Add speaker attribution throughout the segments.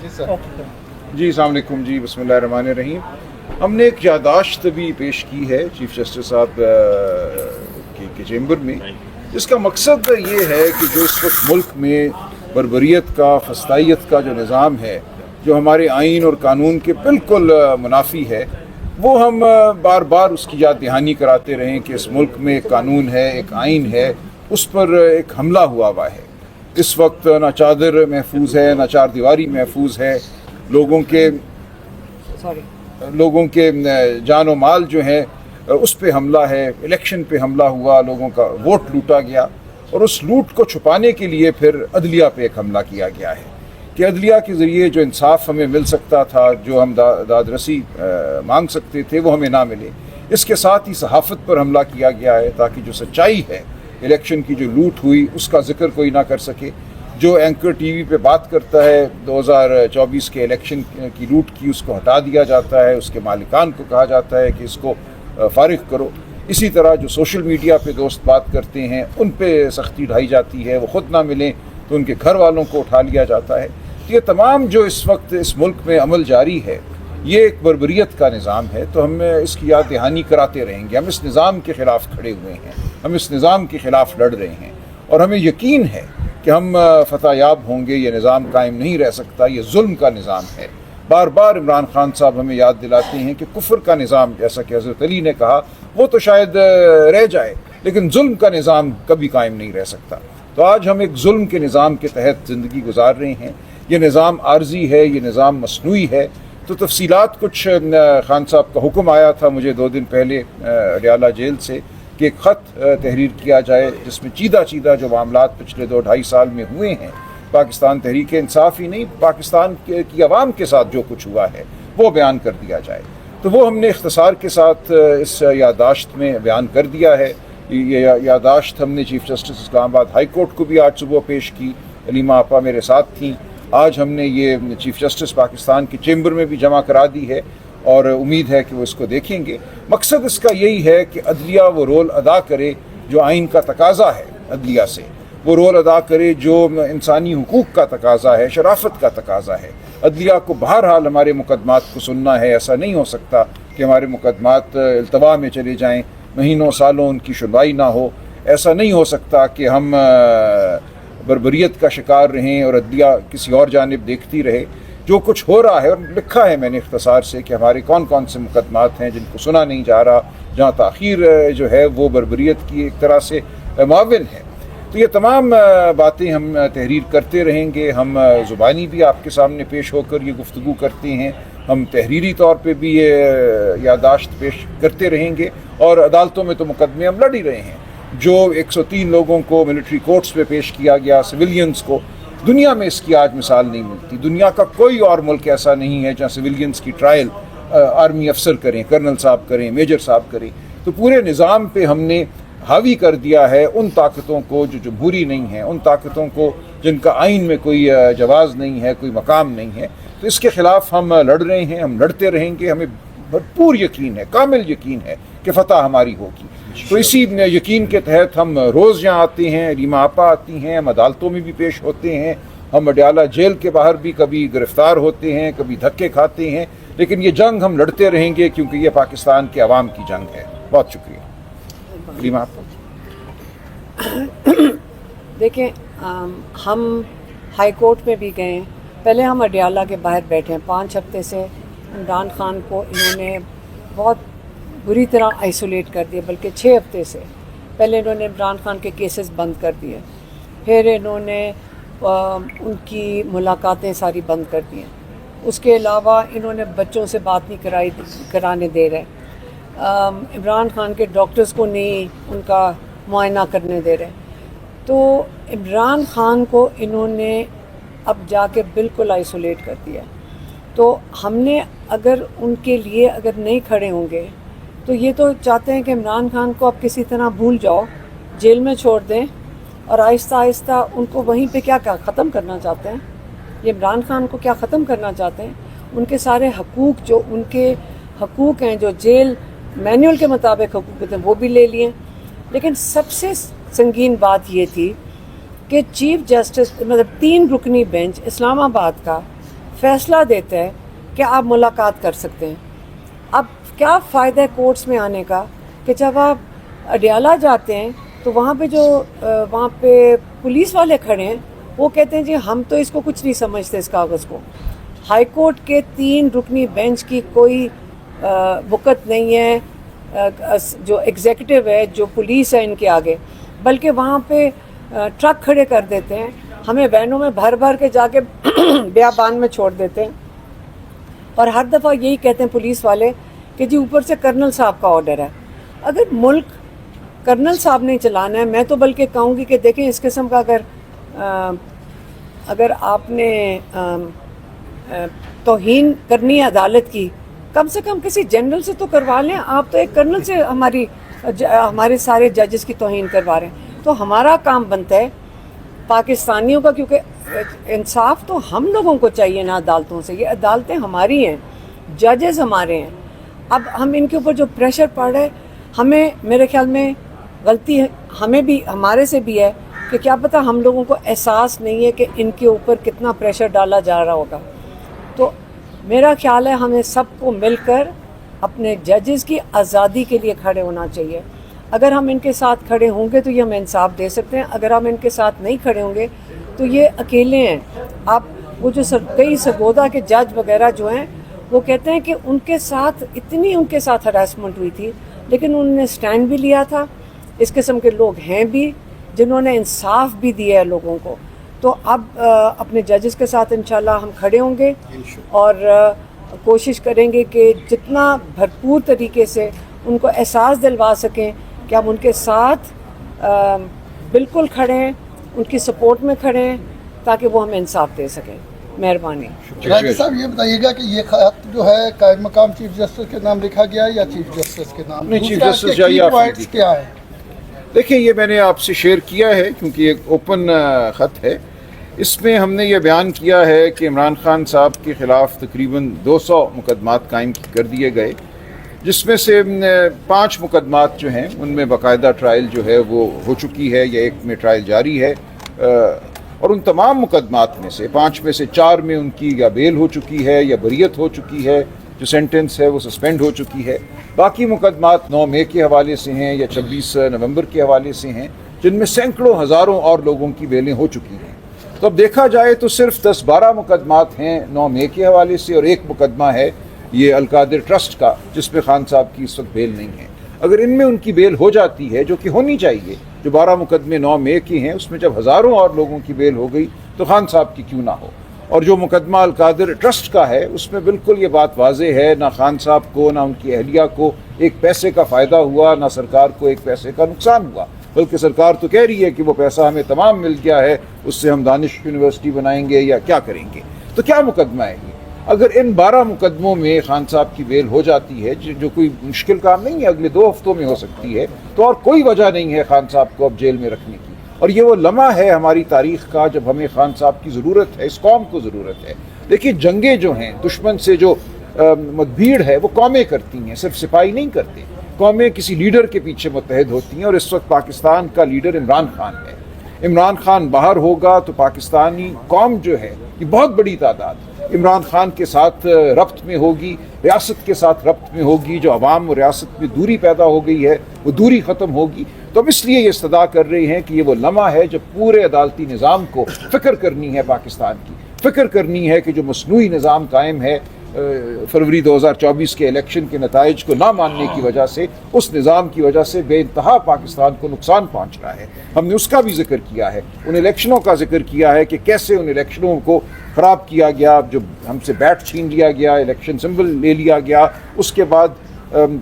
Speaker 1: جی السلام علیکم جی، بسم اللہ الرحمن الرحیم۔ ہم نے ایک یادداشت بھی پیش کی ہے چیف جسٹس صاحب کے چیمبر میں، جس کا مقصد یہ ہے کہ جو اس وقت ملک میں بربریت کا، فسطائیت کا جو نظام ہے، جو ہمارے آئین اور قانون کے بالکل منافی ہے، وہ ہم بار بار اس کی یاد دہانی کراتے رہیں کہ اس ملک میں ایک قانون ہے، ایک آئین ہے، اس پر ایک حملہ ہوا ہے۔ اس وقت نہ چادر محفوظ ہے، نہ چار دیواری محفوظ ہے، لوگوں کے جان و مال جو ہے اس پہ حملہ ہے، الیکشن پہ حملہ ہوا، لوگوں کا ووٹ لوٹا گیا، اور اس لوٹ کو چھپانے کے لیے پھر عدلیہ پہ ایک حملہ کیا گیا ہے کہ عدلیہ کے ذریعے جو انصاف ہمیں مل سکتا تھا، جو ہم داد رسی مانگ سکتے تھے، وہ ہمیں نہ ملے۔ اس کے ساتھ ہی صحافت پر حملہ کیا گیا ہے تاکہ جو سچائی ہے، الیکشن کی جو لوٹ ہوئی اس کا ذکر کوئی نہ کر سکے۔ جو اینکر ٹی وی پہ بات کرتا ہے 2024 کے الیکشن کی لوٹ کی، اس کو ہٹا دیا جاتا ہے، اس کے مالکان کو کہا جاتا ہے کہ اس کو فارغ کرو۔ اسی طرح جو سوشل میڈیا پہ دوست بات کرتے ہیں ان پہ سختی ڈھائی جاتی ہے، وہ خود نہ ملیں تو ان کے گھر والوں کو اٹھا لیا جاتا ہے۔ یہ تمام جو اس وقت اس ملک میں عمل جاری ہے، یہ ایک بربریت کا نظام ہے، تو ہم اس کی یاد دہانی کراتے رہیں گے۔ ہم اس نظام کے خلاف کھڑے ہوئے ہیں، ہم اس نظام کے خلاف لڑ رہے ہیں، اور ہمیں یقین ہے کہ ہم فتح یاب ہوں گے۔ یہ نظام قائم نہیں رہ سکتا، یہ ظلم کا نظام ہے۔ بار بار عمران خان صاحب ہمیں یاد دلاتے ہیں کہ کفر کا نظام، جیسا کہ حضرت علی نے کہا، وہ تو شاید رہ جائے، لیکن ظلم کا نظام کبھی قائم نہیں رہ سکتا۔ تو آج ہم ایک ظلم کے نظام کے تحت زندگی گزار رہے ہیں۔ یہ نظام عارضی ہے، یہ نظام مصنوعی ہے۔ تو تفصیلات کچھ خان صاحب کا حکم آیا تھا مجھے 2 دن پہلے اڈیالہ جیل سے کہ ایک خط تحریر کیا جائے جس میں چیدہ جو معاملات پچھلے 2-2.5 سال میں ہوئے ہیں، پاکستان تحریک انصاف ہی نہیں، پاکستان کی عوام کے ساتھ جو کچھ ہوا ہے وہ بیان کر دیا جائے۔ تو وہ ہم نے اختصار کے ساتھ اس یادداشت میں بیان کر دیا ہے۔ یہ یادداشت ہم نے چیف جسٹس اسلام آباد ہائی کورٹ کو بھی آج صبح پیش کی، علیمہ آپا میرے ساتھ تھیں۔ آج ہم نے یہ چیف جسٹس پاکستان کے چیمبر میں بھی جمع کرا دی ہے، اور امید ہے کہ وہ اس کو دیکھیں گے۔ مقصد اس کا یہی ہے کہ عدلیہ وہ رول ادا کرے جو آئین کا تقاضا ہے، عدلیہ سے وہ رول ادا کرے جو انسانی حقوق کا تقاضا ہے، شرافت کا تقاضا ہے۔ عدلیہ کو بہرحال ہمارے مقدمات کو سننا ہے۔ ایسا نہیں ہو سکتا کہ ہمارے مقدمات التوا میں چلے جائیں، مہینوں سالوں ان کی سنوائی نہ ہو۔ ایسا نہیں ہو سکتا کہ ہم بربریت کا شکار رہیں اور عدلیہ کسی اور جانب دیکھتی رہے۔ جو کچھ ہو رہا ہے، اور لکھا ہے میں نے اختصار سے کہ ہمارے کون کون سے مقدمات ہیں جن کو سنا نہیں جا رہا، جہاں تاخیر جو ہے وہ بربریت کی ایک طرح سے معاون ہے۔ تو یہ تمام باتیں ہم تحریر کرتے رہیں گے۔ ہم زبانی بھی آپ کے سامنے پیش ہو کر یہ گفتگو کرتے ہیں، ہم تحریری طور پہ بھی یہ یادداشت پیش کرتے رہیں گے، اور عدالتوں میں تو مقدمے ہم لڑ ہی رہے ہیں۔ جو 103 لوگوں کو ملٹری کورٹس پہ پیش کیا گیا، سویلینز کو، دنیا میں اس کی آج مثال نہیں ملتی۔ دنیا کا کوئی اور ملک ایسا نہیں ہے جہاں سویلینز کی ٹرائل آرمی افسر کریں، کرنل صاحب کریں، میجر صاحب کریں۔ تو پورے نظام پہ ہم نے حاوی کر دیا ہے ان طاقتوں کو جو جمہوری نہیں ہیں، ان طاقتوں کو جن کا آئین میں کوئی جواز نہیں ہے، کوئی مقام نہیں ہے۔ تو اس کے خلاف ہم لڑ رہے ہیں، ہم لڑتے رہیں گے۔ ہمیں بھرپور یقین ہے، کامل یقین ہے کہ فتح ہماری ہوگی۔ تو اسی یقین کے تحت ہم روز یہاں آتے ہیں، علیمہ آپا آتی ہیں، ہم عدالتوں میں بھی پیش ہوتے ہیں، ہم اڈیالہ جیل کے باہر بھی کبھی گرفتار ہوتے ہیں، کبھی دھکے کھاتے ہیں، لیکن یہ جنگ ہم لڑتے رہیں گے کیونکہ یہ پاکستان کے عوام کی جنگ ہے۔ بہت شکریہ۔ علیمہ آپا
Speaker 2: دیکھیں، ہم ہائی کورٹ میں بھی گئے۔ پہلے ہم اڈیالہ کے باہر بیٹھے ہیں۔ 5 ہفتے سے عمران خان کو انہوں نے بہت بری طرح آئسولیٹ کر دیا، بلکہ 6 ہفتے سے پہلے انہوں نے عمران خان کے کیسز بند کر دیے، پھر انہوں نے ان کی ملاقاتیں ساری بند کر دی ہیں۔ اس کے علاوہ انہوں نے بچوں سے بات نہیں کرانے دے رہے، عمران خان کے ڈاکٹرز کو نہیں ان کا معائنہ کرنے دے رہے۔ تو عمران خان کو انہوں نے اب جا کے بالکل آئسولیٹ کر دیا۔ تو ہم نے اگر ان کے لیے اگر نہیں کھڑے ہوں گے تو یہ تو چاہتے ہیں کہ عمران خان کو آپ کسی طرح بھول جاؤ، جیل میں چھوڑ دیں، اور آہستہ آہستہ ان کو وہیں پہ کیا ختم کرنا چاہتے ہیں۔ یہ عمران خان کو کیا ختم کرنا چاہتے ہیں؟ ان کے سارے حقوق، جو ان کے حقوق ہیں، جو جیل مینول کے مطابق حقوق ہیں، وہ بھی لے لیے۔ لیکن سب سے سنگین بات یہ تھی کہ چیف جسٹس، مطلب 3 رکنی بینچ اسلام آباد کا फैसला देता है कि आप मुलाकात कर सकते हैं। अब क्या फ़ायदा है कोर्ट्स में आने का कि जब आप अडियाला जाते हैं तो वहाँ पे पुलिस वाले खड़े हैं, वो कहते हैं जी हम तो इसको कुछ नहीं समझते इस कागज़ को। हाई कोर्ट के 3 रुकनी बेंच की कोई वक़्त नहीं है, जो एग्जीक्यूटिव है, जो पुलिस है इनके आगे, बल्कि वहाँ पे ट्रक खड़े कर देते हैं, हमें वैनों में भर भर के जाके बियाबान में छोड़ देते हैं और हर दफ़ा यही कहते हैं पुलिस वाले कि जी ऊपर से कर्नल साहब का ऑर्डर है। अगर मुल्क कर्नल साहब ने चलाना है, मैं तो बल्कि कहूँगी कि देखें इस किस्म का अगर आपने तौहीन करनी है अदालत की, कम से कम किसी जनरल से तो करवा लें। आप तो एक कर्नल से हमारे सारे जजेस की तौहीन करवा रहे हैं। तो हमारा काम बनता है पाकिस्तानियों का, क्योंकि इंसाफ तो हम लोगों को चाहिए ना अदालतों से, ये अदालतें हमारी हैं, जजेस हमारे हैं। अब हम इनके ऊपर जो प्रेशर पड़ रहा है, हमें मेरे ख्याल में गलती है, हमें भी, हमारे से भी है कि क्या पता हम लोगों को एहसास नहीं है कि इनके ऊपर कितना प्रेशर डाला जा रहा होगा। तो मेरा ख्याल है हमें सबको मिलकर अपने जजेस की आज़ादी के लिए खड़े होना चाहिए। अगर हम इनके साथ खड़े होंगे तो ये हमें इंसाफ दे सकते हैं, अगर हम इनके साथ नहीं खड़े होंगे तो ये अकेले हैं। आप वो जो कई सरगोदा के जज वगैरह जो हैं वो कहते हैं कि उनके साथ हरासमेंट हुई थी, लेकिन उन्होंने स्टैंड भी लिया था। इस किस्म के लोग हैं भी जिन्होंने इंसाफ भी दिया है लोगों को। तो अब अपने जजेस के साथ इंशाल्लाह हम खड़े होंगे और कोशिश करेंगे कि जितना भरपूर तरीके से उनको एहसास दिलवा सकें कि हम उनके साथ बिल्कुल खड़े हैं, उनकी सपोर्ट में खड़े हैं, ताकि वो हमें इंसाफ दे सकें। मेहरबानी।
Speaker 3: राजा साहब ये बताइएगा कि ये खत जो है कायम मकाम चीफ जस्टिस के नाम लिखा गया है या चीफ जस्टिस के नाम?
Speaker 1: नहीं, चीफ जस्टिस जाइए,
Speaker 3: पॉइंट्स क्या है?
Speaker 1: देखिए, ये मैंने आपसे शेयर किया है क्योंकि एक ओपन ख़त है। इसमें हमने ये बयान किया है कि इमरान खान साहब के ख़िलाफ़ तकरीबन 200 मुकदमात कायम कर दिए गए, जिसमें से 5 मुकदमात जो हैं उनमें बाकायदा ट्रायल जो है वो हो चुकी है या एक में ट्रायल जारी है, और उन तमाम मुकदमात में से 5 में से 4 में उनकी या बेल हो चुकी है या बरियत हो चुकी है, जो सेंटेंस है वो सस्पेंड हो चुकी है। बाकी मुकदमात 9 मई के हवाले से हैं या 26 नवंबर के हवाले से हैं, जिनमें सैकड़ों हज़ारों और लोगों की बेलें हो चुकी हैं। तो अब देखा जाए तो सिर्फ 10-12 मुकदमात हैं 9 मई के हवाले से, और एक मुकदमा है ये अलकादिर ट्रस्ट का, जिसमें खान साहब की इस वक्त बेल नहीं है। अगर इनमें उनकी बेल हो जाती है, जो कि होनी चाहिए, जो 12 मुकदमे 9 मई के हैं, उसमें जब हज़ारों और लोगों की बेल हो गई तो खान साहब की क्यों ना हो। और जो मुकदमा अलकादिर ट्रस्ट का है, उसमें बिल्कुल ये बात वाज़े है, ना खान साहब को ना उनकी अहलिया को एक पैसे का फ़ायदा हुआ, ना सरकार को एक पैसे का नुकसान हुआ, बल्कि सरकार तो कह रही है कि वो पैसा हमें तमाम मिल गया है, उससे हम दानिश यूनिवर्सिटी बनाएंगे या क्या करेंगे। तो क्या मुकदमा है ये? अगर इन 12 मुकदमों में खान साहब की बेल हो जाती है, जो कोई मुश्किल काम नहीं है, अगले 2 हफ्तों में हो सकती है, तो और कोई वजह नहीं है खान साहब को अब जेल में रखने की। और ये वो लम्हा है हमारी तारीख का जब हमें खान साहब की ज़रूरत है, इस कौम को ज़रूरत है। देखिए, जंगें जो हैं, दुश्मन से जो मतभीड़ है, वो कौमें करती हैं, सिर्फ सिपाही नहीं करते। कौमें किसी लीडर के पीछे मुत्तहद होती हैं, और इस वक्त पाकिस्तान का लीडर इमरान खान है। इमरान खान बाहर होगा तो पाकिस्तानी कौम जो है, ये बहुत बड़ी तादाद इमरान खान के साथ रब्त में होगी, रियासत के साथ रब्त में होगी। जो अवाम और रियासत में दूरी पैदा हो गई है, वो दूरी ख़त्म होगी। तो अब इसलिए ये इस्तदा कर रहे हैं कि ये वो लम्हा है जब पूरे अदालती निज़ाम को फ़िक्र करनी है, पाकिस्तान की फ़िक्र करनी है कि जो मसनूई निज़ाम कायम है फरवरी 2024 के इलेक्शन के नताइज को ना मानने की वजह से, उस निज़ाम की वजह से बेइंतहा पाकिस्तान को नुकसान पहुँच रहा है। हमने उसका भी जिक्र किया है, उन इलेक्शनों का जिक्र किया है कि कैसे उन इलेक्शनों को ख़राब किया गया, जो हमसे बैट छीन लिया गया, इलेक्शन सिंबल ले लिया गया, उसके बाद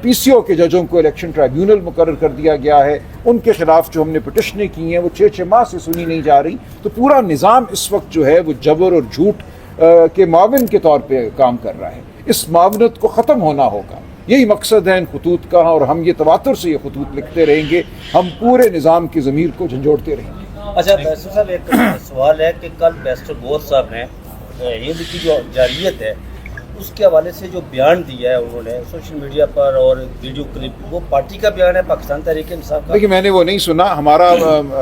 Speaker 1: PCO के जजों को इलेक्शन ट्राइब्यूनल मुकर्रर कर दिया गया है, उनके खिलाफ जो हमने पिटिशनें की हैं वो 6-6 माह से सुनी नहीं जा रही। तो पूरा निज़ाम इस वक्त जो है वो जबर और झूठ के माविन के तौर पे काम कर रहा है। इस मावनत को ख़त्म होना होगा, यही मकसद है इन खतूत का, और हम ये तवातुर से ये खतूत लिखते रहेंगे, हम पूरे निज़ाम की ज़मीर को झंझोड़ते रहेंगे।
Speaker 4: अच्छा बैरिस्टर साहब, एक सवाल है कि कल बैरिस्टर गौर साहब ने हिंद की जो जारियत है उसके हवाले से जो बयान दिया है उन्होंने सोशल मीडिया पर और वीडियो क्लिप, वो पार्टी का बयान है, पाकिस्तान तहरीक इंसाफ का?
Speaker 1: देखिए, मैंने वो नहीं सुना। हमारा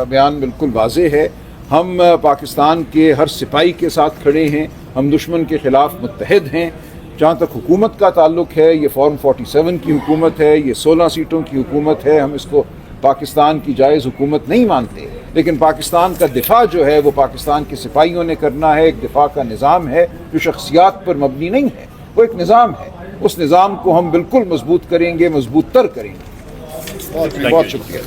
Speaker 1: बयान बिल्कुल वाज़ेह है, हम पाकिस्तान के हर सिपाही के साथ खड़े हैं ہم دشمن کے خلاف متحد ہیں. جہاں تک حکومت کا تعلق ہے یہ فارم 47 کی حکومت ہے, یہ 16 سیٹوں کی حکومت ہے, ہم اس کو پاکستان کی جائز حکومت نہیں مانتے, لیکن پاکستان کا دفاع جو ہے وہ پاکستان کے سپاہیوں نے کرنا ہے. ایک دفاع کا نظام ہے جو شخصیات پر مبنی نہیں ہے, وہ ایک نظام ہے. اس نظام کو ہم بالکل مضبوط کریں گے, مضبوط تر کریں گے. بہت شکریہ.